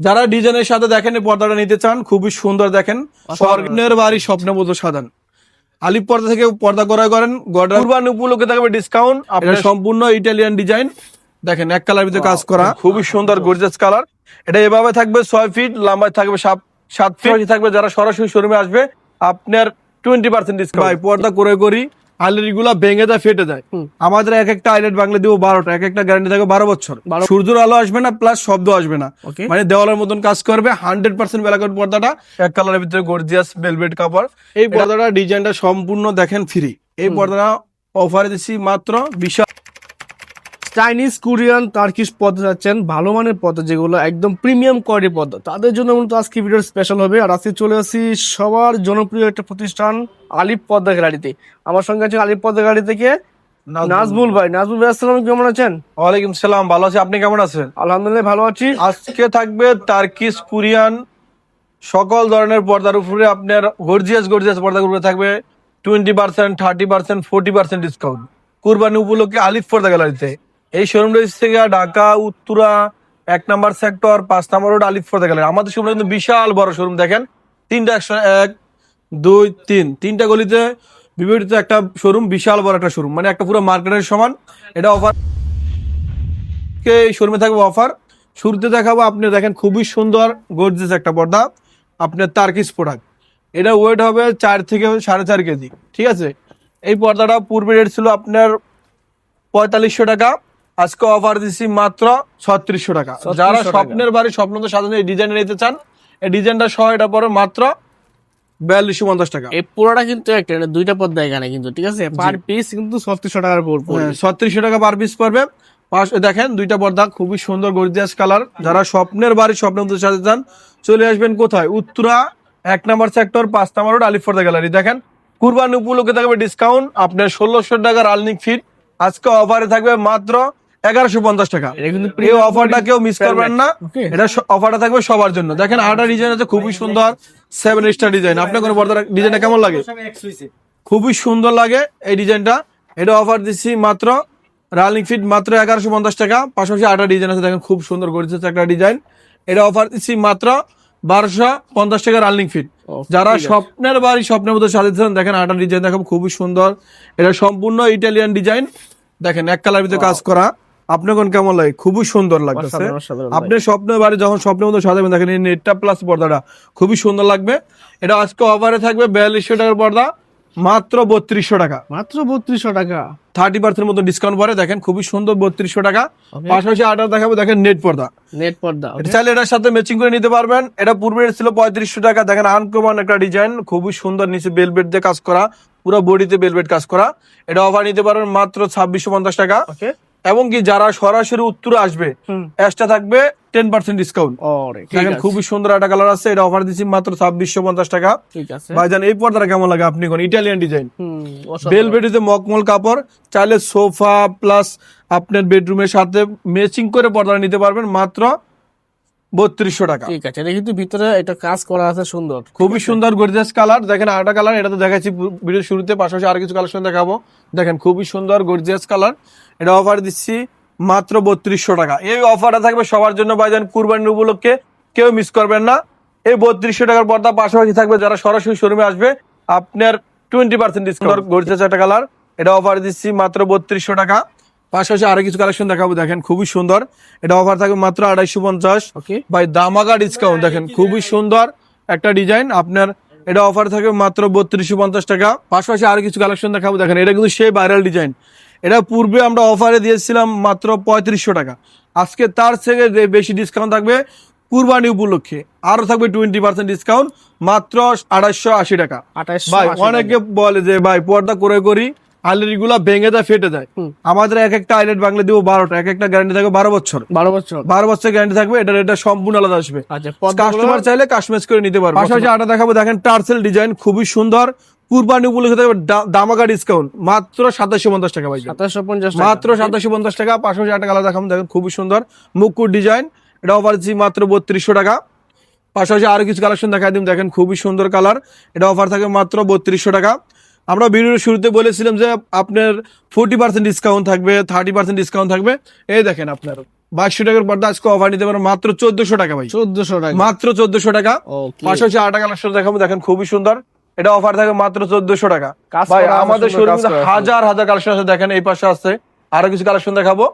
যারা ডিজাইনের সাথে দেখেন এই পর্দাটা নিতে চান, খুবই সুন্দর দেখেন, স্বর্ণের বাড়ি স্বপ্নের মতো সাজান। আলিপ পর্দা থেকে পর্দা ক্রয় করেন, কুরবানি উপলক্ষে থাকবে ডিসকাউন্ট। আপনার সম্পূর্ণ ইটালিয়ান ডিজাইন দেখেন, এক কালার ভিতরে কাজ করা, খুবই সুন্দর গর্জিয়াস কালার। এটা এভাবে থাকবে 6 ফিট, লম্বায় থাকবে 7 ফিট থাকবে। যারা সরাসরি শোরুমে আসবে আপনার 20% ডিসকাউন্ট। ভাই পর্দা ক্রয় করি, আইলেট গুলা ভেঙে যায়, ফেটে যায়। আমাদের এক একটা আইলেট বাংলা দিব 12টা, এক একটা গ্যারান্টি থাকবে 12 বছর। সূর্যের আলো আসবে না, প্লাস শব্দ আসবে না, মানে দেওয়ালের মতন কাজ করবে। 100% বেলাকট পর্দাটা, এক কালারের ভিতরে গর্জিয়াস ভেলভেট কাপড়। এই পর্দাটা ডিজাইনটা সম্পূর্ণ দেখেন ফ্রি। এই পর্দাটা অফারে দিচ্ছি মাত্র 20। চাইনিজ, কোরিয়ান, টার্কিশ পদ্মা যাচ্ছেন, ভালো মানের পদ্মা যেগুলো একদম প্রিমিয়াম কোয়ালিটি পদ্মা, তাদের জন্য মূলত আজকে ভিডিও স্পেশাল হবে। আর আজকে চলে আসি সবার জনপ্রিয় একটা প্রতিষ্ঠান আলিপ পদ্মা গ্যালারিতে। আমার সঙ্গে আছে আলিপ পদ্মা গ্যালারি থেকে নাজমুল ভাই। নাজমুল ভাই, আসসালাম, কেমন আছেন? ওয়ালাইকুম সালাম, ভালো আছি, আপনি কেমন আছেন? আলহামদুলিল্লাহ ভালো আছি। আজকে থাকবে টার্কিশ, কোরিয়ান সকল ধরনের পর্দার উপরে আপনার গর্জিয়াস পর্দার উপরে থাকবে 20%, 30%, 40% ডিসকাউন্ট কুরবানি উপলক্ষে আলিফ পর্দা গ্যালারিতে। এই শোরুমটা থেকে ঢাকা উত্তরা 1 নম্বর সেক্টর 5 নম্বর রোড আলিফ পর্দা গ্যালারি। আমাদের শোরুম কিন্তু বিশাল বড় শোরুম, দেখেন 1, 2, 3 গলিতে বিবর্তিত একটা শোরুম, বিশাল বড় একটা শোরুম, মানে একটা পুরো মার্কেটের সমান। এটা অফার এই শোরুমে থাকবে অফার। শুরুতে দেখাবো, আপনি দেখেন খুবই সুন্দর গর্জিয়াস একটা পর্দা, আপনার টার্কিশ প্রোডাক্ট। এটা ওয়েট হবে 4 থেকে 4.5 কেজি, ঠিক আছে। এই পর্দাটা পূর্বে রেট ছিল আপনার 4500 টাকা, আজকে অফার দিচ্ছি মাত্র 3600 টাকা। যারা স্বপ্নের বাড়ি স্বপ্ন তো সাজানো এই ডিজাইন নিতে চান, এই ডিজাইনটা সহ এটা পরে মাত্র 4250 টাকা। এই পুরোটা কিন্তু একটা দুইটা পদ্মা এখানে কিন্তু, ঠিক আছে, পার পিস কিন্তু 3600 টাকার পড়বে। 3600 টাকা পার পিস পড়বে। পাশে দেখেন দুইটা পর্দা, খুবই সুন্দর গর্জিয়াস কালার। যারা স্বপ্নের বাড়ি স্বপ্নের মতো সাজাতে চান, চলে আসবেন কোথায়? উত্তরা 1 নম্বর সেক্টর 5 নম্বর রোড আলিফ পর্দা গ্যালারি। দেখেন কুরবানি উপলক্ষে থাকবে ডিসকাউন্ট আপনার 1600 টাকা রানিং ফিট, আজকে অফারে থাকবে মাত্র 1150 টাকা। এই অফারটা কেউ মিস করবেন না, এটা অফারটা থাকবে সবার জন্য। দেখেন আরেকটা ডিজাইন আছে খুবই সুন্দর, 7 স্টার ডিজাইন। আপনার কোন পর্দার ডিজাইনটা কেমন লাগে? খুবই সুন্দর লাগে এই ডিজাইনটা। এটা অফার দিচ্ছি মাত্র রানিং ফিট মাত্র 1150 টাকা। পাশাপাশি আরেকটা ডিজাইন আছে, দেখেন খুব সুন্দর গর্জিয়াস একটা ডিজাইন। এটা অফার দিচ্ছি মাত্র 1250 টাকা রানিং ফিট। যারা স্বপ্নের বাড়ি স্বপ্নের মতো সাজিয়েছেন, দেখেন আরেকটা ডিজাইন দেখেন খুবই সুন্দর। এটা সম্পূর্ণ ইটালিয়ান ডিজাইন, দেখেন এক কালার ভিতরে কাজ করা। আপনার কোন কেমন লাগে? খুবই সুন্দর লাগতেছে। আপনি স্বপ্নের বাড়ি যখন স্বপ্নের মতো সাজাবেন, দেখেন এই নেটটা প্লাস পর্দাটা খুবই সুন্দর লাগবে। এটা আজকে অফারে থাকবে 4200 টাকার পর্দা, মাত্র 3200 টাকা। মাত্র 3200 টাকা, 30% মতো ডিসকাউন্ট পরে। দেখেন খুবই সুন্দর 3200 টাকা। পাশাপাশি আটা দেখাবো, দেখেন নেট পর্দা। নেট পর্দা চাইলে এটার সাথে ম্যাচিং করে নিতে পারবেন। এটা পূর্বে ছিল 3500 টাকা। দেখেন আনকমন একটা ডিজাইন, খুবই সুন্দর, নিচে বেলভেট দিয়ে কাজ করা, পুরো বডিতে বেলভেট কাজ করা। এটা অফার নিতে পারবেন মাত্র 2650 টাকা। এবং কি যারা সরাসরি উত্তরে আসবে, এক্সট্রা থাকবে 10% ডিসকাউন্ট। দেখেন খুবই সুন্দর একটা কালার আছে, এটা অফার দিচ্ছি মাত্র 2650 টাকা। ভাইজান এই পর্দাটা কেমন লাগে? আপনি কোন ইটালিয়ান ডিজাইন, বেলভেটিতে মকমল কাপড়। চাইলে সোফা প্লাস আপনার বেডরুমের সাথে ম্যাচিং করে পর্দাটা নিতে পারবেন মাত্র 3200 টাকা। ঠিক আছে, এটা কিন্তু ভিতরে এটা কাজ করা আছে সুন্দর, খুবই সুন্দর গর্জিয়াস কালার। দেখেন আরেকটা কালার, এটা তো দেখাচ্ছি ভিডিও শুরুতে, পাশাপাশি আর কিছু কালেকশন দেখাবো। দেখেন খুবই সুন্দর গর্জিয়াস কালার, এটা অফার দিচ্ছি মাত্র 3200 টাকা। এই অফারটা থাকবে সবার জন্য ভাইজান, কুরবানি উপলক্ষে কেউ মিস করবেন না। এই 3200 টাকার পর্দা পাশাপাশি থাকবে যারা সরাসরি শোরুমে আসবে আপনার 20% ডিসকাউন্ট। গর্জিয়াস একটা কালার, এটা অফার দিচ্ছি মাত্র 3200 টাকা। পাশাপাশি আরো কিছু কালেকশন দেখাবো, দেখেন খুবই সুন্দর। এটা অফার থাকবে মাত্র 250 ভাই, দামাকা ডিসকাউন্ট। দেখেন খুবই সুন্দর একটা ডিজাইন আপনার, এটা অফার থাকবে মাত্র 3250 টাকা। পাশাপাশি আরো কিছু কালেকশন দেখাবো, দেখেন এটা কিন্তু সেই ভাইরাল ডিজাইন। এটা পূর্বে আমরা অফারে দিয়েছিলাম মাত্র 3500 টাকা, আজকে তার থেকে বেশি ডিসকাউন্ট থাকবে কুরবানি উপলক্ষে। আরো থাকবে 20% ডিসকাউন্ট, মাত্র 2880 টাকা। ভাই অনেকে বলে যে ভাই পর্দা করে করি, আইলেট গুলা ভেঙে যায়, ফেটে যায়। আমাদের এক একটা আইলেট বাংলা দিব 12টা, এক একটা গ্যারান্টি থাকবে 12 বছর। 12 বছর গ্যারান্টি থাকবে। এটা সম্পূর্ণ আলাদা আসবে। কাস্টমার চাইলে কাস্টমাইজ করে নিতে পারবে। পাশাপাশি আটা দেখাবো, দেখেন টার্সেল ডিজাইন, খুবই সুন্দর। কুরবানি উপলক্ষে থাকবে দামাকা ডিসকাউন্ট, মাত্র 2750 টাকা ভাই, মাত্র 2750 টাকা। পাশাপাশি একটা কালার দেখাবো, দেখেন খুবই সুন্দর মুকুট ডিজাইন, এটা অফার দিচ্ছি মাত্র 3200 টাকা। পাশাপাশি আরো কিছু কালেকশন দেখাই দিন, দেখেন খুবই সুন্দর কালার, এটা অফার থাকবে মাত্র 3200 টাকা। আমরা ভিডিওর শুরুতে বলেছিলাম যে আপনার 40% ডিসকাউন্ট থাকবে, 30% ডিসকাউন্ট থাকবে। এই দেখেন আপনার 2200 টাকার পর্দা আজকে অফার নিতে পারেন মাত্র 1400 টাকা ভাই, 1400 টাকা মাত্র 1400 টাকা। ওকে পাশাপাশি আরেকটা কালেকশন দেখাবো, দেখেন খুবই সুন্দর, এটা অফার থাকে মাত্র 1400 টাকা। কাজ ভাই করা আছে, আমাদের সুন্দর কাজ শোরুমে করা আছে। হাজার হাজার কালেকশন আছে, দেখেন এই পাশে আছে আরো কিছু কালেকশন দেখাবো।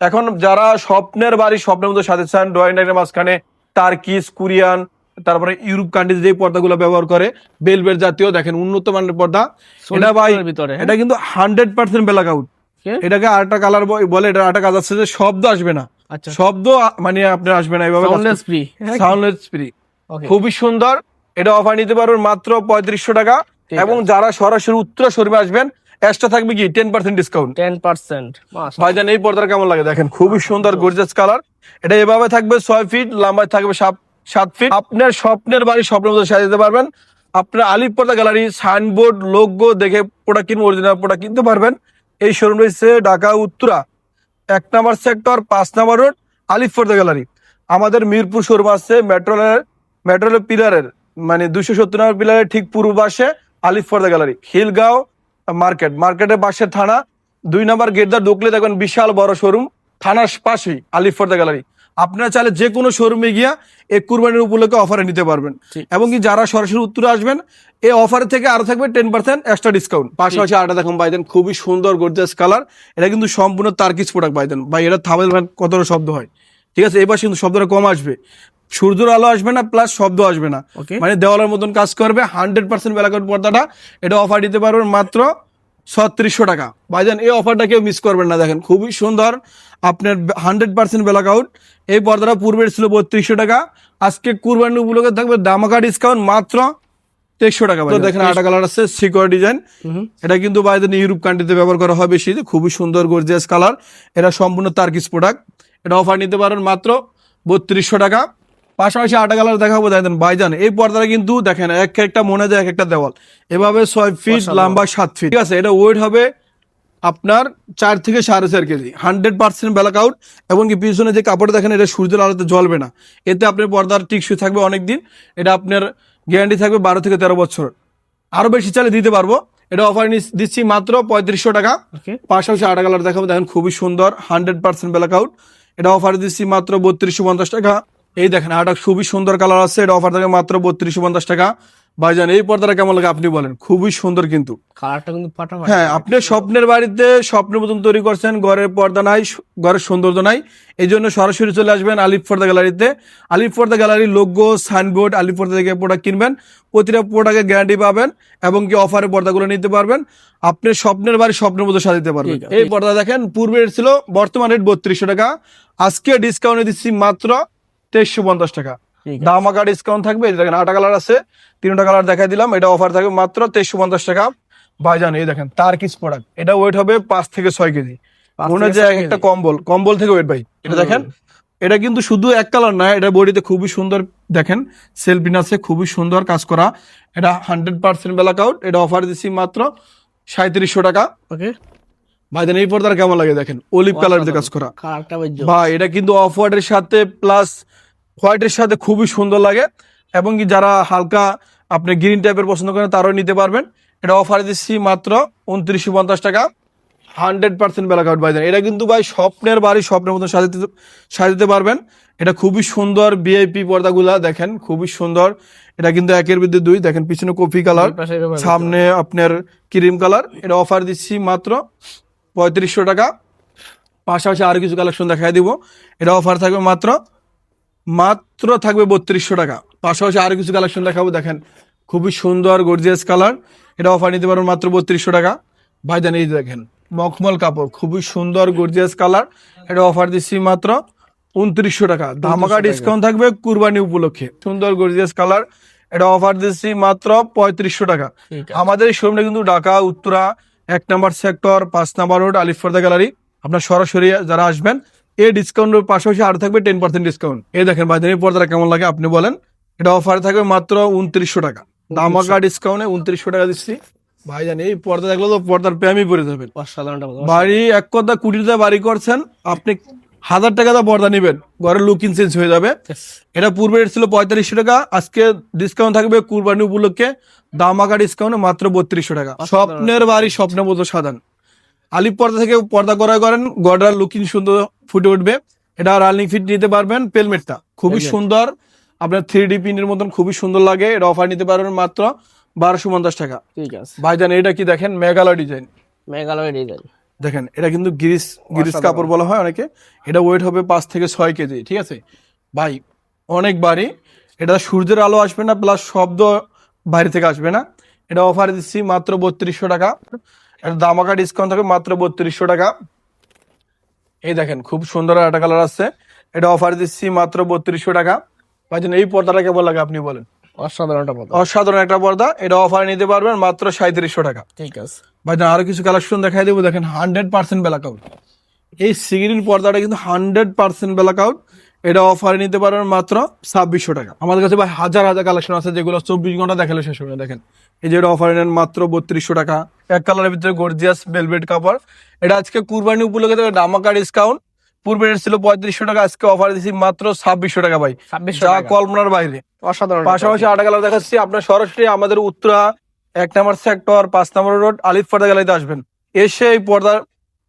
এখন যারা স্বপ্নের বাড়ি স্বপ্নের মধ্যে সাজাতে চান, ড্রয়িং ডাইনের মাঝখানে টার্কিস, কোরিয়ান, তারপরে ইউরোপ কান্ট্রি যে পর্দাগুলো ব্যবহার করে বেলভেট জাতীয়, দেখেন উন্নত মানের পর্দা। এটা ভাই ভিতরে এটা কিন্তু 100% ব্ল্যাক আউট। এটাকে আরেকটা কালার বলে, এটা আরেকটা কাজ আছে যে শব্দ আসবে না, আচ্ছা শব্দ মানে আপনার আসবে না, এইভাবে সাউন্ডলেস ফ্রি সাউন্ডলেস ফ্রি, ওকে খুবই সুন্দর। এটা অফার নিতে পারবেন মাত্র 3500 টাকা। ঠিক এবং যারা সরাসরি উত্তরা শোরুমে আসবেন এক্সট্রা থাকবে কি 10% ডিসকাউন্ট। 10% মাশাআল্লাহ ভাইজান এই পর্দাটা কেমন লাগে দেখেন, খুবই সুন্দর গর্জিয়াস কালার। এটা এভাবে থাকবে 6 ফিট, লম্বায় থাকবে 7 ফিট। আপনার স্বপ্নের বাড়ি স্বপ্নের মধ্যে সাজাতে পারবেন। আপনার আলিফ পর্দা গ্যালারি সাইনবোর্ড লোগো দেখে প্রোডাক্ট কিনবো, অরিজিনাল প্রোডাক্ট কিনতে পারবেন। এই শোরুম রয়েছে ঢাকা উত্তরা 1 নম্বর সেক্টর 5 নম্বর রোড, আলিফ পর্দা গ্যালারি। আমাদের মিরপুর শোরুম আছে মেট্রোলের পিলারের মানে 270 নম্বর পিলারের ঠিক পূর্ব পাশে আলিফ পর্দা গ্যালারি। খিলগাঁও মার্কেটের পাশে থানা 2 নম্বর গেটটা ঢুকলে দেখবেন বিশাল বড় শোরুম, থানার পাশেই আলিফ পর্দা গ্যালারি। আপনারা চাইলে যে কোনো শোরুমে গিয়া এই কুরবানির উপলক্ষে অফারে নিতে পারবেন। ঠিক। এবং কি যারা সরাসরি উত্তরে আসবেন এই অফার থেকে আরো থাকবে 10% এক্সট্রা ডিসকাউন্ট। পাশাপাশি আরেকটা দেখুন ভাইদেন, খুবই সুন্দর গর্জিয়াস কালার। এটা কিন্তু সম্পূর্ণ তার্কিস প্রোডাক্ট ভাইদেন। ভাই এটা থামেল কতটা শব্দ হয়, ঠিক আছে, এবার কিন্তু শব্দটা কম আসবে, সূর্যের আলো আসবে না, প্লাস শব্দ আসবে না, ওকে মানে দেওয়ালের মতন কাজ করবে। 100% ব্ল্যাক আউট পর্দাটা, এটা অফার দিতে পারবেন মাত্র 3600 টাকা। ভাইজান এই অফারটা কেউ মিস করবেন না, দেখেন খুবই সুন্দর আপনার 100% ব্ল্যাক আউট। এই পর্দাটা পূর্বের ছিল 3200 টাকা, আজকে কুরবানি উপলক্ষে থাকবে দামাকা ডিসকাউন্ট মাত্র 2300 টাকা। তো দেখেন আরেকটা কালার আছে সিকোয়ার ডিজাইন, এটা কিন্তু ভাইজান ইউরোপ কান্ট্রিতে ব্যবহার করা হয় বেশি, খুবই সুন্দর গর্জিয়াস কালার। এটা সম্পূর্ণ তার্কিস প্রোডাক্ট, এটা অফার নিতে পারেন মাত্র 3200 টাকা। পাশাপাশি আটা কালার দেখাবো, দেখেন ভাইজান এই পর্দাটা কিন্তু দেখেন এক একটা মনে যায় এক একটা দেওয়াল, এভাবে 6 ফিট লম্বা 7 ফিট, ঠিক আছে। এটা ওয়েট হবে আপনার 4 থেকে 4.5 কেজি, 100% ব্ল্যাক আউট। এবং কি পিছনে যে কাপড় দেখেন এটা সূর্যের আলোতে জ্বলবে না, এতে আপনার পর্দার টিকসই থাকবে অনেকদিন। এটা আপনার গ্যারান্টি থাকবে 12 থেকে 13 বছর, আরো বেশি চাইলে দিতে পারবো। এটা অফার দিচ্ছি মাত্র 3500 টাকা। ওকে পাশাপাশি আটা কালার দেখাবো, দেখেন খুবই সুন্দর 100% ব্ল্যাক আউট। এটা অফার দিচ্ছি মাত্র 3250 টাকা। এই দেখেন আটা খুবই সুন্দর কালার আছে, এটা অফার থাকে মাত্র 3250 টাকা। ভাইজান এই পর্দাটা কেমন লাগে আপনি বলেন, খুবই সুন্দর কিন্তু। কালারটা কিন্তু ফাটাফাটি হ্যাঁ, আপনি স্বপ্নের বাড়িতে স্বপ্নের মতন তৈরি করছেন, ঘরের পর্দা নাই, ঘরের সৌন্দর্য নাই, এই জন্য সরাসরি চলে আসবেন আলিফ পর্দা গ্যালারিতে। আলিফ পর্দা গ্যালারির লোগো সাইনবোর্ড আলিফ পর্দা থেকে প্রোডাক্ট কিনবেন, প্রতিটা প্রোডাক্টে গ্যারান্টি পাবেন এবং কি অফারে পর্দাগুলো নিতে পারবেন। আপনি স্বপ্নের বাড়ি স্বপ্নের মতো সাজাতে পারবেন। ঠিক আছে। এই পর্দা দেখেন পূর্বের ছিল বর্তমান রেট 3200 টাকা, আজকে ডিসকাউন্টে দিচ্ছি মাত্র 2350 টাকা। ঠিক আছে। দামাকা ডিসকাউন্ট থাকবে। এই দেখেন আটা কালার আছে, 3টা কালার দেখাই দিলাম, এটা অফার থাকবে মাত্র 2350 টাকা। ভাইজান এই দেখেন তার্কিস প্রোডাক্ট, এটা ওয়েট হবে 5 থেকে 6 কেজি, 5 মনে থেকে যে 6 একটা কেজি। কম্বল থেকে ওয়েট ভাই। এটা দেখেন, এটা কিন্তু শুধু এক কালার না, এটা বডিতে খুবই সুন্দর দেখেন সেলফিন আছে, খুবই সুন্দর কাজ করা। এটা 100% ব্ল্যাক আউট, এটা অফার দিচ্ছি মাত্র 3700 টাকা। ওকে ভাইজান এই পর্দার কেমন লাগে দেখেন, অলিভ কালার দিয়ে কাজ করা। কালারটা বেশ ভাই এটা কিন্তু অফ হোয়াইটের সাথে প্লাস হোয়াইটের সাথে খুবই সুন্দর লাগে। এবং কি যারা হালকা আপনি গ্রিন টাইপের পছন্দ করেন তারাও নিতে পারবেন। এটা অফার দিচ্ছি মাত্র 2950 টাকা, 100% ব্ল্যাক আউট। ভাইজান এটা কিন্তু ভাই স্বপ্নের বাড়ি স্বপ্নের মতো সাজাতে পারবেন। এটা খুবই সুন্দর ভিআইপি পর্দাগুলা দেখেন, খুবই সুন্দর। এটা কিন্তু 1-এর বিরুদ্ধে 2, দেখেন পিছনে কফি কালার, দুই পাশে ব্যবহার করতে সামনে আপনার ক্রিম কালার। এটা অফার দিচ্ছি মাত্র 3500 টাকা। পাশাপাশি আরো কিছু কালেকশন দেখাই দিব, এটা অফার থাকবে মাত্র থাকবে 3200 টাকা। পাশাপাশি আরো কিছু কালেকশন দেখাবো, দেখেন খুবই সুন্দর গর্জিয়াস কালার, এটা অফার নিতে পারবেন মাত্র 3200 টাকা। ভাইজান এই দেখেন মখমল কাপড়, খুবই সুন্দর গর্জিয়াস কালার, এটা অফার দিচ্ছি মাত্র 2900 টাকা। ধামাকা ডিসকাউন্ট থাকবে কুরবানি উপলক্ষে, সুন্দর গর্জিয়াস কালার, এটা অফার দিচ্ছি মাত্র 3500 টাকা। ঠিক আছে। আমাদের এই শোরুমটা কিন্তু ঢাকা উত্তরা 1 নম্বর সেক্টর 5 নম্বর রোড আলিফ পর্দা গ্যালারি। আপনার সরাসরি যারা আসবেন এই ডিসকাউন্টের পাশাপাশি আরো থাকবে 10% ডিসকাউন্ট। এই দেখেন ভাইজান এই পর্দাটা কেমন লাগে আপনি বলেন, এটা অফার থাকবে মাত্র 2900 টাকা। ধামাকা ডিসকাউন্টে 2900 টাকা দিচ্ছি। ভাইজান এই পর্দা দেখলে তো পর্দার প্রেমই পড়ে যাবেন। অসাধারণ বাড়ি এক কথা কুটিতে বাড়ি করছেন আপনি, 1000 টাকা দা পর্দা নিবেন, ঘরের লুকিং চেঞ্জ হয়ে যাবে। এটা পূর্বে রেট ছিল 4500 টাকা, আজকে ডিসকাউন্ট থাকবে কুরবানি উপলক্ষে দামাকা ডিসকাউন্টে মাত্র 3200 টাকা। স্বপ্নের বাড়ি স্বপ্নের মতো সাজান। আলিপ পর্দা থেকে পর্দা করাই করেন, গড়ার লুকিং সুন্দর ফুটে উঠবে। এটা রানিং ফিট নিতে পারবেন। পেলমেটটা খুবই Pelmet। সুন্দর, আপনার 3D প্রিন্টের মতন খুবই সুন্দর লাগে। এটা অফার নিতে পারবেন মাত্র 1250 টাকা। ঠিক আছে, ভাইজান এটা কি দেখেন, মেঘালয় ডিজাইন মেঘালয় ডিজাইন। দেখেন, এটা কিন্তু গ্রিস অসাধারণ। কাপড় বলা হয় অনেকে। এটা ওয়েট হবে 5 থেকে 6 কেজি, ঠিক আছে ভাই, অনেক ভারী। এটা সূর্যের আলো আসবে না, প্লাস শব্দ বাইরে থেকে আসবে না। এটা অফার দিচ্ছি মাত্র 3200 টাকা। এটা দামাকা ডিসকাউন্ট থাকবে মাত্র 3200 টাকা। এই দেখেন খুব সুন্দর একটা কালার আছে, এটা অফার দিচ্ছি মাত্র 3200 টাকা। ভাইজান এই পর্দাটা কেমন লাগে আপনি বলেন? অসাধারণ একটা পর্দা। অসাধারণ একটা পর্দা, এটা অফার নিতে পারবেন মাত্র 3700 টাকা। ঠিক আছে, ভাইজান আরো কিছু কালেকশন দেখাই দেবো, দেখেন 100% ব্ল্যাক আউট। এই সিগ্রিন পর্দাটা কিন্তু 100% ব্ল্যাক আউট। এটা অফারে নিতে পারবেন মাত্র 2600 টাকা। আমাদের কাছে ভাই হাজার হাজার কালেকশন আছে, যেগুলো 24 ঘন্টা দেখালে শেষ হবে না। দেখেন এই যে এটা অফারে নেন মাত্র 3200 টাকা। এক কালারের ভিতরে গর্জিয়াস ভেলভেট কাপড়। এটা আজকে কুরবানি উপলক্ষে ধামাকা ডিসকাউন্ট। পূর্বে রেট ছিল 3500 টাকা, আজকে অফার দিচ্ছি মাত্র 2600 টাকা ভাই, 2600 যা টাকা। কল্পনার বাইরে। অসাধারণ। পাশাপাশি আটা কালার দেখাচ্ছি, আপনার সরাসরি আমাদের উত্তরা 1 নম্বর সেক্টর 5 নম্বর রোড আলিফ পর্দা গ্যালারিতে আসবেন। এসে এই পর্দার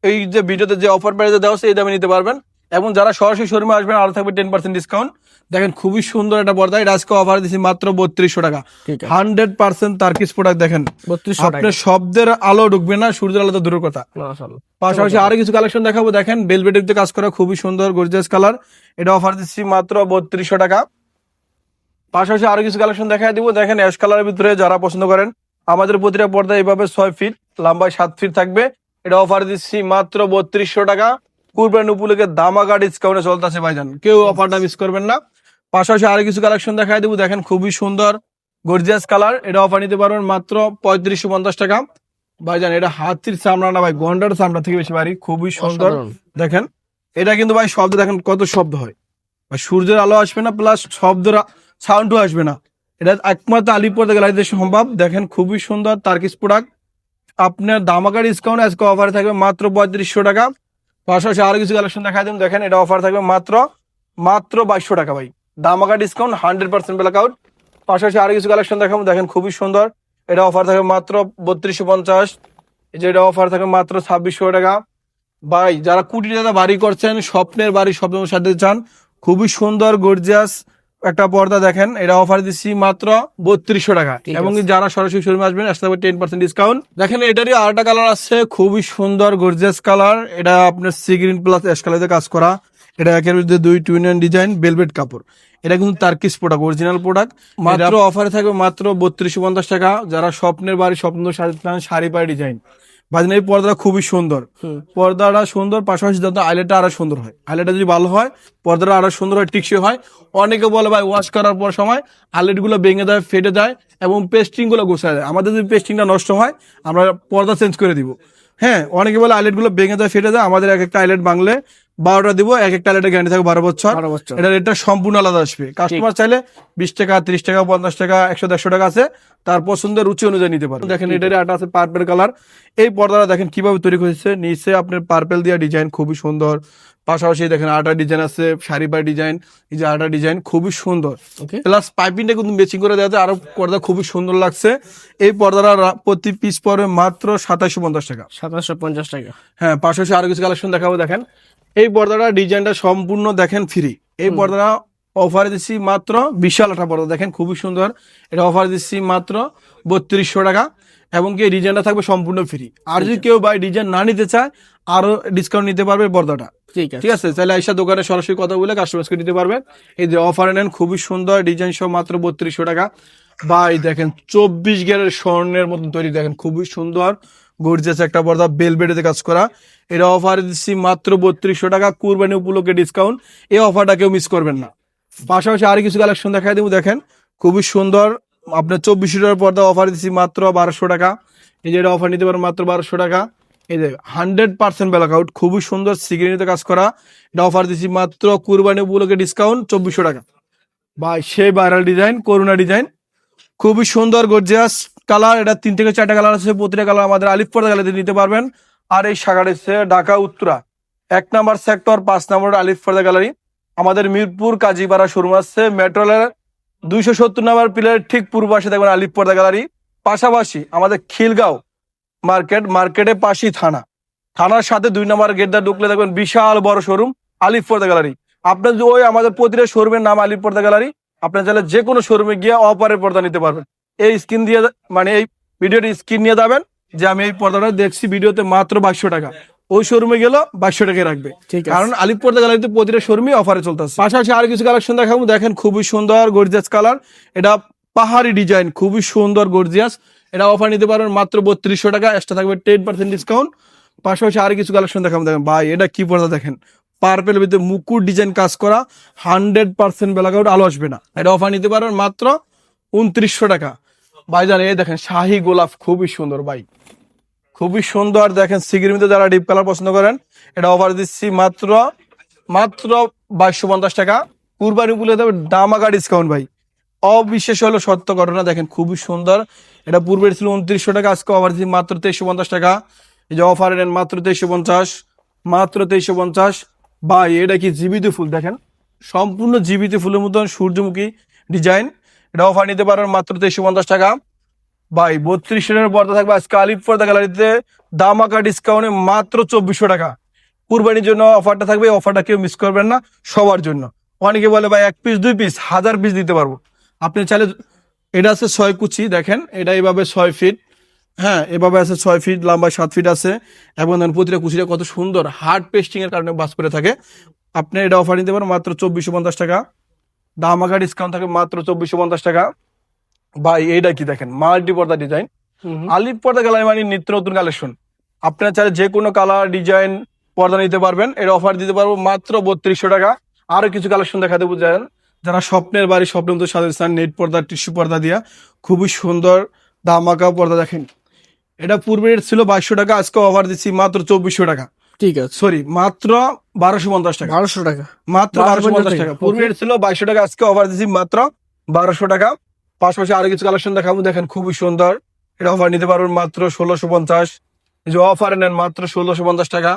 এই যে ভিডিওতে যে অফার প্রাইসে দেওয়া হচ্ছে এই দামে নিতে পারবেন। এবং যারা সরাসরি শোরুমে আসবেন আরো থাকবে 10% ডিসকাউন্ট। দেখেন খুবই সুন্দর একটা পর্দা, এটা আজকে অফার দিচ্ছি মাত্র 3200 টাকা। ঠিক আছে, 100% তার্কিস প্রোডাক্ট। দেখেন 3200 টাকা। আপনার শব্দের আলো ঢুকবে না, সূর্যের আলো তো দূরের কথা। মাশাআল্লাহ। পাশাপাশি আরো কিছু কালেকশন দেখাবো, দেখেন বেলভেটের কাজ করা খুবই সুন্দর গর্জিয়াস কালার। এটা অফার দিচ্ছি মাত্র 3200 টাকা। পাশাপাশি আরো কিছু কালেকশন দেখাই দিব, দেখেন অ্যাশ কালারের ভিতরে যারা পছন্দ করেন, আমাদের প্রতিটা পর্দা এইভাবে 6 ফিট লম্বায় 7 ফিট থাকবে। এটা অফার দিচ্ছি মাত্র 3200 টাকা। কুরবানি উপলক্ষে দামাকা ডিসকাউন্টে চলতেছে ভাইজান, কেউ অফারটা মিস করবেন না। পাশাপাশি আরো কিছু কালেকশন দেখাই দিব, দেখেন খুবই সুন্দর গর্জিয়াস কালার। এটা অফার নিতে পারবেন মাত্র 3550 টাকা। ভাইজান এটা হাতির চামড়া না ভাই, গন্ডার চামড়া থেকে বেশি ভারী, খুবই সুন্দর। অসাধারণ। দেখেন এটা কিন্তু ভাই শব্দ, দেখেন কত শব্দ হয় ভাই, সূর্যের আলো আসবে না, প্লাস শব্দ সাউন্ডও আসবে না। এটা একমাত্র আলিপুর গ্যালারিতে সম্ভব। দেখেন খুবই সুন্দর তার্কিস প্রোডাক্ট। আপনার দামাকা ডিসকাউন্ট আজকে অফারে থাকবে মাত্র 3500 টাকা। পাশাপাশি আরো কিছু কালেকশন দেখাই দিন, দেখেন এটা অফার থাকবে মাত্র 2200 টাকা ভাই, দামাকা ডিসকাউন্ট 100% ব্ল্যাক আউট। পাশাপাশি আরো কিছু কালেকশন দেখাবো, দেখেন খুবই সুন্দর। এটা অফার থাকবে মাত্র 3250। এই যে এটা অফার থাকবে মাত্র 2600 টাকা। ভাই যারা কোটি টাকা বাড়ি করছেন, স্বপ্নের বাড়ি স্বপ্নের সাথে চান, খুবই সুন্দর গর্জিয়াস একটা পর্দা। দেখেন এটা অফার দিচ্ছি মাত্র 3200 টাকা। ঠিক এবং আছে। যারা সরাসরি শোরুমে আসবেন আসতে হবে 10% ডিসকাউন্ট। দেখেন এটারই আরেকটা কালার আছে, খুবই সুন্দর গর্জিয়াস কালার। এটা আপনার সি গ্রিন প্লাস অ্যাশ কালারে কাজ করা। এটা একের মধ্যে 2 টুইন ডিজাইন ভেলভেট কাপড়। এটা কিন্তু তার্কিস প্রোডাক্ট, অরিজিনাল প্রোডাক্ট। মাত্র অফারে থাকবে মাত্র 3250 টাকা। যারা স্বপ্নের বাড়ি স্বপ্ন শাড়ি পাড়ি ডিজাইন, ভাই এই পর্দাটা খুবই সুন্দর। পর্দাটা সুন্দর, পাশাপাশি যাতে আইলেটটা আরো সুন্দর হয়। আইলেটটা যদি ভালো হয় পর্দাটা আরো সুন্দর হয়, টিকসই হয়। অনেকে বলে ভাই ওয়াশ করার পর সময় আইলেট গুলো ভেঙে যায়, ফেটে যায় এবং পেস্টিং গুলো গোছায় যায়। আমাদের যদি পেস্টিংটা নষ্ট হয় আমরা পর্দা চেঞ্জ করে দিব। হ্যাঁ, অনেকে বলে আইলেট গুলো ভেঙে যায়, ফেটে যায়। আমাদের এক একটা আইলেট ভাঙলে 12টা দিব, এক একটা আইলেটের গ্যারান্টি থাকবে 12 বছর। 12 বছর। এটা রেটটা সম্পূর্ণ আলাদা আসবে। কাস্টমার চাইলে 20 টাকা 30 টাকা 50 টাকা 100 150 টাকা আছে, তার পছন্দের রুচি অনুযায়ী নিতে পারেন। দেখেন এটার আটা আছে পার্পল কালার। এই পর্দাটা দেখেন কিভাবে তৈরি হয়েছে, নিচে আপনার পার্পল দিয়া ডিজাইন খুবই সুন্দর। পাশাপাশি দেখেন আটা ডিজাইন আছে, শাড়ি পাড়ি ডিজাইন, এই যে আটা ডিজাইন খুবই সুন্দর। ওকে। প্লাস পাইপিংটা কিন্তু ম্যাচিং করে দেওয়া যায়, আরো পর্দা খুবই সুন্দর লাগছে। এই পর্দাটা প্রতি পিস পড়বে মাত্র 2750 টাকা। 2750 টাকা। হ্যাঁ, পাশাপাশি আরো কিছু কালেকশন দেখাবো। দেখেন এই পর্দাটা ডিজাইনটা সম্পূর্ণ দেখেন ফ্রি। এই পর্দাটা অফার দিচ্ছি মাত্র বিশাল একটা পর্দা, দেখেন খুবই সুন্দর। এটা অফার দিচ্ছি মাত্র 3200 টাকা। এবং কি এই ডিজাইনটা থাকবে সম্পূর্ণ ফ্রি। আর যদি কেউ ভাই ডিজাইন না নিতে চায় আরো ডিসকাউন্ট নিতে পারবে পর্দাটা। ঠিক আছে, ঠিক আছে, তাহলে আইসা দোকানে সরাসরি কথা বলে কাস্টমারকে দিতে পারবেন। এই যে অফারে নেন খুবই সুন্দর ডিজাইন সহ মাত্র 3200 টাকা। ভাই দেখেন 24 গ্যারের স্বর্ণের মতন তৈরি, দেখেন খুবই সুন্দর গর্জিয়াস একটা পর্দা বেলভেটে কাজ করা। এটা অফার দিচ্ছি মাত্র 3200 টাকা, কুরবানি উপলক্ষে ডিসকাউন্ট। এই অফারটা কেউ মিস করবেন না। পাশাপাশি আর কিছু কালেকশন দেখাই দেবো, দেখেন খুবই সুন্দর। আপনার 2400 টাকার পর্দা অফার দিচ্ছি মাত্র 1200 টাকা। এই যে এটা অফার নিতে পারেন মাত্র 1200 টাকা। এই যে 100% ব্ল্যাক আউট, খুবই সুন্দর সিগ্রিনিতে কাজ করা। এটা অফার দিচ্ছি মাত্র কুরবানি উপলক্ষে ডিসকাউন্ট 2400 টাকা। ভাই সেই ভাইরাল ডিজাইন, করুণা ডিজাইন, খুবই সুন্দর গর্জিয়াস কালার। এটা 3 থেকে 4টা কালার আছে, প্রতিটা কালার আমাদের আলিফ পর্দা গ্যালারিতে নিতে পারবেন। আর এই শাখাটা হচ্ছে ঢাকা উত্তরা 1 নম্বর সেক্টর 5 নম্বর আলিফ পর্দা গ্যালারি। আমাদের মিরপুর কাজীপাড়া শোরুম আছে, মেট্রোলের 270 নম্বর পিলারের ঠিক পূর্ব পাশে দেখবেন আলিফ পর্দা গ্যালারি। পাশাপাশি আমাদের খিলগাঁও মার্কেটের পাশেই থানার সাথে 2 নম্বর গেটটা ঢুকলে দেখবেন বিশাল বড় শোরুম আলিফ পর্দা গ্যালারি। আপনার যে ওই আমাদের প্রতিটা শোরুমের নাম আলিফ পর্দা গ্যালারি। আপনার চাইলে যে কোনো শোরুমে গিয়ে অফারের পর্দা নিতে পারবেন। এই স্ক্রিন দিয়ে মানে এই ভিডিওটি স্ক্রিন নিয়ে যাবেন যে আমি এই পর্দাটা দেখছি ভিডিওতে মাত্র 2200 টাকা, ওই শোরুমে গেল 2200 টাকায় রাখবে। ঠিক আছে। কারণ আলিফ পর্দা গ্যালারিতে প্রতিটা শোরুমে অফারে চলতেছে। পাশাপাশি আর কিছু কালেকশন দেখাবো, দেখেন খুবই সুন্দর গর্জিয়াস কালার, এটা পাহাড়ি ডিজাইন, খুবই সুন্দর গর্জিয়াস। এটা অফার নিতে পারবেন মাত্র 3200 টাকা, এক্সট্রা থাকবে 10% ডিসকাউন্ট। পাশাপাশি আর কিছু কালেকশন দেখাবো, দেখেন ভাই এটা কি পর্দা, দেখেন পার্পেল ভিতরে মুকুট ডিজাইন কাজ করা, 100% ব্ল্যাকআউট, আলো আসবে না। এটা অফার নিতে পারবেন মাত্র 2900 টাকা। ভাইজান এই দেখেন শাহী গোলাপ, খুবই সুন্দর ভাই, খুবই সুন্দর। দেখেন সিগির মধ্যে যারা ডিপ কালার পছন্দ করেন, এটা অফার দিচ্ছি মাত্র 2250 টাকা। কুরবানি বলে দেবে দামাকা ডিসকাউন্ট ভাই, অবিশ্বাস হলো সত্য ঘটনা। দেখেন খুবই সুন্দর, এটা পূর্বের ছিল 2900 টাকা, আজকে অফার দিচ্ছি মাত্র 2350 টাকা। এই যে অফারে নেন মাত্র 2350, মাত্র 2350। ভাই এটা কি জীবিত ফুল, দেখেন সম্পূর্ণ জীবিত ফুলের মতন সূর্যমুখী ডিজাইন। এটা অফার নিতে পারেন মাত্র 2350 টাকা। ভাই 32 টাকার পর্দা থাকবে আজকে আলিফ পর্দা গ্যালারিতে দামাকা ডিসকাউন্টে মাত্র 2400 টাকা। কুরবানির জন্য অফারটা থাকবে, অফারটা কেউ মিস করবেন না, সবার জন্য। অনেকে বলে ভাই 1 পিস 2 পিস 1000 পিস দিতে পারবো, আপনি চাইলে। এটা আছে 6 কুচি, দেখেন এটা এইভাবে 6 ফিট, হ্যাঁ এভাবে আছে 6 ফিট লম্বা, 7 ফিট আছে। এবং দেখেন প্রতিটা কুচিটা কত সুন্দর, হার্ড পেস্টিং এর কারণে বাস করে থাকে। আপনি এটা অফার নিতে পারেন মাত্র 2450 টাকা, দামাকা ডিসকাউন্ট থাকবে মাত্র 2450 টাকা। ভাই এইটা কি দেখেন মাল্টি পর্দা ডিজাইন, আলিফ পর্দা গ্যালারি মানে নিত্য নতুন কালেকশন। আপনারা চাইলে যে কোনো কালার ডিজাইন পর্দা নিতে পারবেন, এর অফার দিতে পারবো মাত্র 3200 টাকা। আরো কিছু কালেকশন দেখা দেবো, যারা স্বপ্নের বাড়ি স্বপ্নের মতো সাজাতে চান, নেট পর্দা টিস্যু পর্দা দিয়া খুবই সুন্দর দামাকা পর্দা। দেখেন এটা পূর্বে ছিল 2200 টাকা, আজকে অফার দিচ্ছি মাত্র 2400 টাকা। ঠিক আছে, সরি মাত্র 1250 টাকা, 1200 টাকা, মাত্র 1250 টাকা। পূর্বে ছিল 2200 টাকা, আজকে অফার দিচ্ছি মাত্র 1200 টাকা। পাশাপাশি আরো কিছু কালেকশন দেখাবো, দেখেন খুবই সুন্দর, এটা অফার নিতে পারবেন মাত্র 1650। এই যে অফারে নেন মাত্র 1650 টাকা।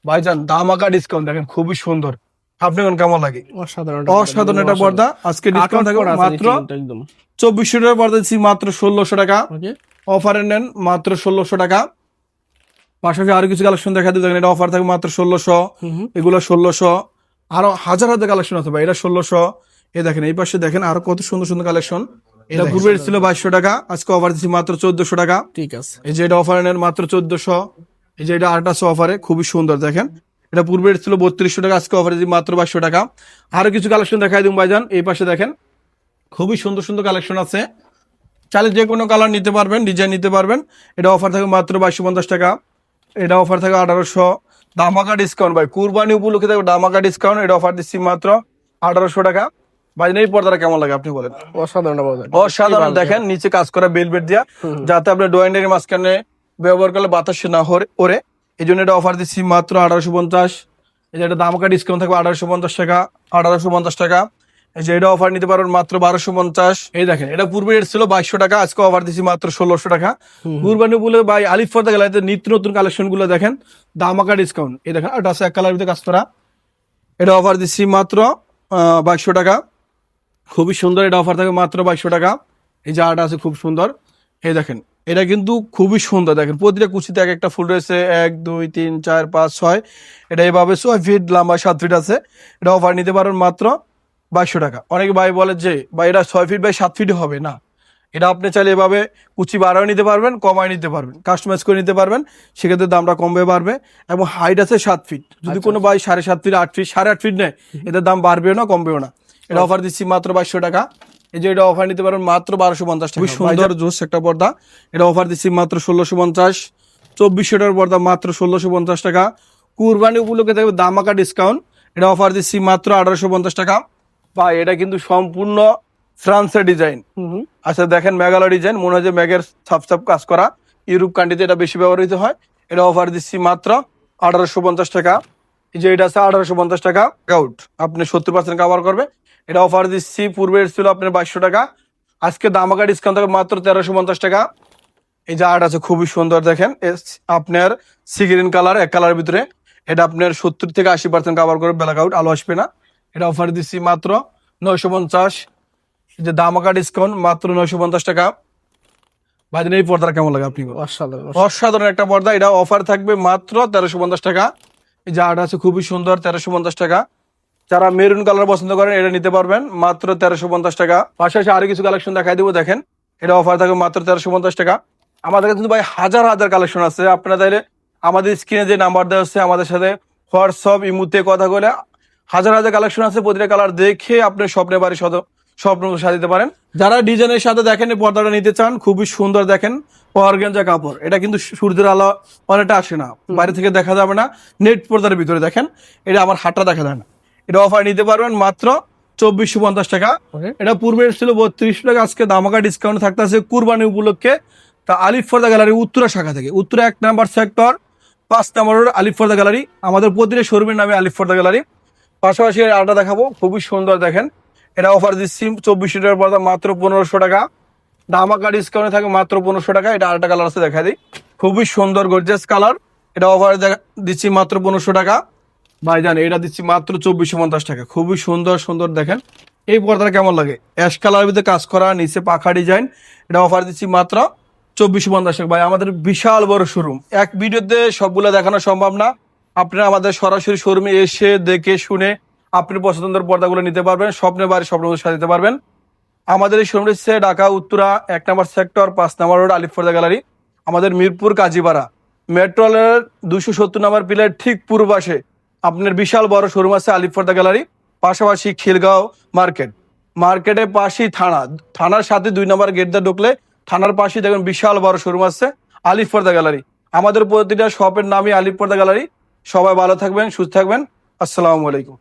ভাইজান দামাকা ডিসকাউন্ট, দেখেন খুবই সুন্দর। আপনি এখন কেমন লাগে? অসাধারণ অসাধারণ এটা পর্দা, আজকে ডিসকাউন্ট থাকবে মাত্র একদম 2400 টাকার পর্দা দিচ্ছি মাত্র 1600 টাকা। ওকে। অফারে নেন মাত্র 1600 টাকা। পাশাপাশি আরো কিছু কালেকশন দেখা দিই, দেখেন এটা অফার থাকবে মাত্র 1600, এগুলো 1600, আরো হাজার হাজার কালেকশন আছে ভাই, এটা 1600। এই দেখেন এই পাশে দেখেন আরো কত সুন্দর সুন্দর কালেকশন। এটা পূর্বে ছিল 2200 টাকা, আজকে অফার দিচ্ছি মাত্র 1400 টাকা। ঠিক আছে, এই যে এটা অফারে নেন মাত্র 1400। এই যে এটা 800 অফারে, খুবই সুন্দর দেখেন। এটা পূর্বে ছিল 3200 টাকা, আজকে অফারে দিচ্ছি মাত্র 2200 টাকা। আরো কিছু কালেকশন দেখাই দিন ভাইজান, এই পাশে দেখেন খুবই সুন্দর সুন্দর কালেকশন আছে, চাইলে যে কোনো কালার নিতে পারবেন, ডিজাইন নিতে পারবেন। এটা অফার থাকবে মাত্র 2250 টাকা। এটা অফার থাকবে 1800, দামাকা ডিসকাউন্ট ভাই, কুরবানি উপলক্ষে থাকবে দামাকা ডিসকাউন্ট। এটা অফার দিচ্ছি মাত্র 1800 টাকা। ভাই এই পর্দাটা কেমন লাগে আপনি বলেন? অসাধারণ অসাধারণ, দেখেন নিচে কাজ করা বেলভেট দিয়া, যাতে আপনার ডোয়াইনের মাঝখানে ব্যবহার করলে বাতাসে না ওরে, এই জন্য এটা অফার দিচ্ছি মাত্র 1850। এই যে এটা দামাকা ডিসকাউন্ট থাকবে 1850 টাকা, 1850 টাকা। এই যে এটা অফার নিতে পারবেন মাত্র 1250। এই দেখেন এটা পূর্বে রেট ছিল 2200 টাকা, আজকে অফার দিচ্ছি মাত্র 1600 টাকা। কুরবানি বলে ভাই আলিফ পর্দা গ্যালারিতে নিত্য নতুন কালেকশন গুলো দেখেন, দামাকা ডিসকাউন্ট। এই দেখেন এটা আছে এক কালার ভিতরে কাজ করা, এটা অফার দিচ্ছি মাত্র 2200 টাকা, খুবই সুন্দর। এটা অফার থাকে মাত্র 2200 টাকা। এই যে আর্ট আছে খুব সুন্দর, এই দেখেন এটা কিন্তু খুবই সুন্দর। দেখেন প্রতিটা কুচিতে এক একটা ফুল রয়েছে, 1 2 3 4 5 6, এটা এইভাবে 6 ফিট লম্বা, 7 ফিট আছে। এটা অফার নিতে পারেন মাত্র 2200 টাকা। অনেকে ভাই বলে যে ভাই এটা 6 ফিট বাই 7 ফিট হবে না, এটা আপনি চাইলে এভাবে কুচি বাড়াও নিতে পারবেন, কমায় নিতে পারবেন, কাস্টমাইজ করে নিতে পারবেন, সেক্ষেত্রে দামটা কমবে বাড়বে। এবং হাইট আছে 7 ফিট, যদি কোনো ভাই 7.5 ফিট 8 ফিট 8.5 ফিট নেয়, এটার দাম বাড়বেও না কমবেও না। এটা অফার দিচ্ছি মাত্র 2200 টাকা। এই যে এটা অফার নিতে পারবেন মাত্র 1250 টাকা, খুবই সুন্দর জোস একটা পর্দা। এটা অফার দিচ্ছি মাত্র 1650। 2400 টাকার পর্দা মাত্র 1650 টাকা। কুরবানি উপলক্ষে থাকবে দামাকা ডিসকাউন্ট, এটা অফার দিচ্ছি মাত্র 1850 টাকা। ভাই এটা কিন্তু সম্পূর্ণ ফ্রান্সের ডিজাইন। আচ্ছা দেখেন মেগালো ডিজাইন, মনে হয় যে ম্যাগের ছাপ ছাপ কাজ করা, ইউরোপ কান্ট্রিতে এটা বেশি ব্যবহৃত হয়। এটা অফার দিচ্ছি মাত্র 1850 টাকা। এই যে এটা আছে 1850 টাকা আউট, আপনি 70% কভার করবে। এটা অফার দিচ্ছি, পূর্বে ছিল আপনার 2200 টাকা, আজকে দামাকা ডিসকাউন্ট থাকবে মাত্র 1350 টাকা। এই যে আর্ট আছে খুবই সুন্দর, দেখেন আপনার সি গ্রিন কালার, এক কালার ভিতরে, এটা আপনার 70 থেকে 80% কভার করবে, ব্ল্যাক আউট, আলো আসবে না। এটা অফার দিচ্ছি মাত্র 950। এই যে দামাকা ডিসকাউন্ট মাত্র 950 টাকা। ভাই এই পর্দাটা কেমন লাগে আপনি? অসাধারণ অসাধারণ একটা পর্দা, এটা অফার থাকবে মাত্র 1350 টাকা। এই যে আরেকটা আছে খুবই সুন্দর 1350 টাকা। যারা মেরুন কালার পছন্দ করেন এটা নিতে পারবেন মাত্র 1350 টাকা। পাশাপাশি আরো কিছু কালেকশন দেখাই দেবো, দেখেন এটা অফার থাকবে মাত্র 1350 টাকা। আমাদের কাছে কিন্তু ভাই হাজার হাজার কালেকশন আছে, আপনারা চাইলে আমাদের স্ক্রিনে যে নাম্বার দেওয়া হচ্ছে আমাদের সাথে হোয়াটসঅ্যাপ ইমুতে কথা বলে হাজার হাজার কালেকশন আছে, প্রতিটা কালার দেখে আপনি স্বপ্নে বাড়ি স্বপ্ন সাজাতে পারেন। যারা ডিজাইনের সাথে দেখেন এই পর্দাটা নিতে চান, খুবই সুন্দর দেখেন অর্গানজা কাপড়, এটা কিন্তু সূর্যের আলো অনেকটা আসে না, বাইরে থেকে দেখা যাবে না, নেট পর্দার ভিতরে দেখেন, এটা আমার হাতটা দেখা যায় না। এটা অফার নিতে পারবেন মাত্র 2450 টাকা। এটা পূর্বে ছিল 32 টাকা, আজকে দামাকা ডিসকাউন্ট থাকতে আছে কুরবানি উপলক্ষে। তা আলিফ ফর্দা গ্যালারি উত্তরা শাখা থেকে, উত্তরা 1 নাম্বার সেক্টর 5 নম্বর আলিফ ফর্দা গ্যালারি, আমাদের প্রতিটা শোরুমের নামে আলিফ ফর্দা গ্যালারি। পাশাপাশি আরেকটা দেখাবো খুবই সুন্দর দেখেন, এটা অফার দিচ্ছি 24 টাকার পর্দা মাত্র 1500 টাকা, দামাকা ডিসকাউন্টে থাকে মাত্র 1500 টাকা। এটা আরেকটা কালার আছে দেখা দিই, খুবই সুন্দর গর্জিয়াস কালার, এটা অফার দিচ্ছি মাত্র 1500 টাকা। ভাইজান এটা দিচ্ছি মাত্র 2450 টাকা। খুবই সুন্দর সুন্দর দেখেন এই পর্দাটা কেমন লাগে, অ্যাশ কালার ভিতরে কাজ করা, নিচে পাখা ডিজাইন, এটা অফার দিচ্ছি মাত্র 2450 টাকা। ভাই আমাদের বিশাল বড় শোরুম, এক ভিডিওতে সবগুলো দেখানো সম্ভব না, আপনারা আমাদের সরাসরি শোরুমে এসে দেখে শুনে আপনি পছন্দের পর্দাগুলো নিতে পারবেন, স্বপ্নের বাড়ি স্বপ্ন সাজাতে পারবেন। আমাদের এই শোরুমটি হচ্ছে ঢাকা উত্তরা 1 নম্বর সেক্টর 5 নম্বর রোড আলিফ ফর্দা গ্যালারি, আমাদের মিরপুর কাজীপাড়া মেট্রো রেলের 270 নম্বর পিলার ঠিক পূর্ব পাশে আপনার বিশাল বড় শোরুম আছে আলিফ ফর্দা গ্যালারি। পাশাপাশি খিলগাঁও মার্কেটের পাশেই থানার সাথে 2 নম্বর গেট দিয়ে ঢুকলে থানার পাশেই দেখবেন বিশাল বড় শোরুম আছে আলিফ ফর্দা গ্যালারি। আমাদের প্রতিটা শপের নামই আলিফ ফর্দা গ্যালারি। সবাই ভালো থাকবেন, সুস্থ থাকবেন, আসসালামু আলাইকুম।